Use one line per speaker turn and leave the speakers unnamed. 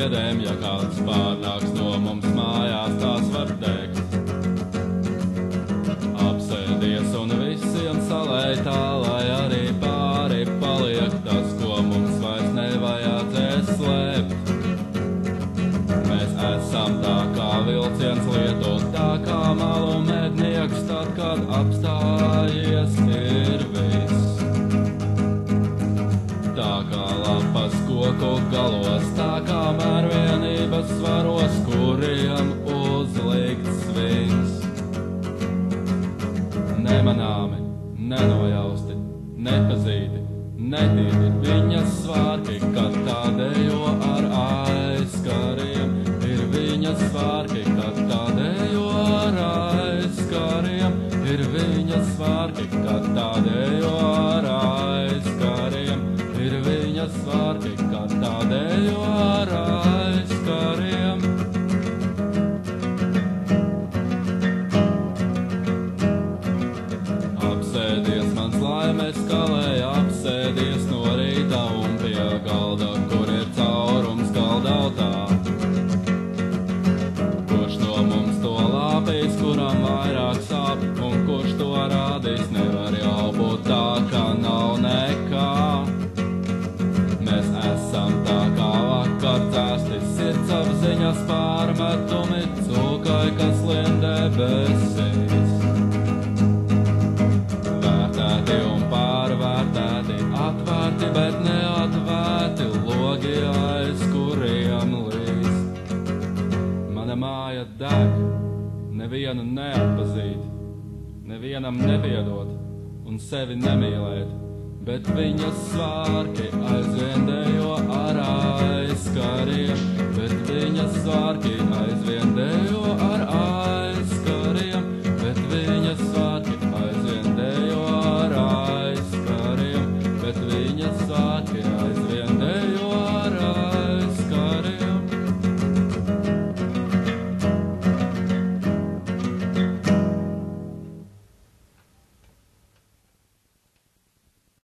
biedēm, ja kāds pārnāks no mums mājās, tās var degt. Apsēdies un visiem salēj tā, lai arī pāri paliek tas, ko mums vairs nevajadzēs slēpt. Mēs esam tā kā vilciens lietot, tā kā malu mednieks, tad, kad apstājies ir viss. Tā kā lapas koku galos, tā kā mērvienības svaros, kuriem uzlikts svings. Nemanāmi, nenojausti, nepazīti, netīti viņas svārki, kad tādējo ar aizkariem. Ir viņas svārki, kad tādējo ar aizkariem. Ir viņas svārki, kad tādējo ar aizkariem. Ir viņas svārki, kad tādējo ar aizkariem. Apsēdies mans laimes kalē, apsēdies no rīta un pie galda, kur ir caurums galdautā. Kurš no mums to lāpīs, kuram vairāk sāp, un kurš to rādīs, nevar jau būt tā, ka nav nekā. Mēs esam tā kā vakar cēsti, sirdsapziņas pārmetumi, cūkai, kas lien debesīs. Vērtēti un pārvērtēti, atvērti, bet neatvērti, logi aiz kuriem līst. Mana māja deg, nevienu neatpazīt, nevienam nepiedot un sevi nemīlēt, bet viņas svārki aizvien dejo ar aizkariem, bet viņas svārki aizvien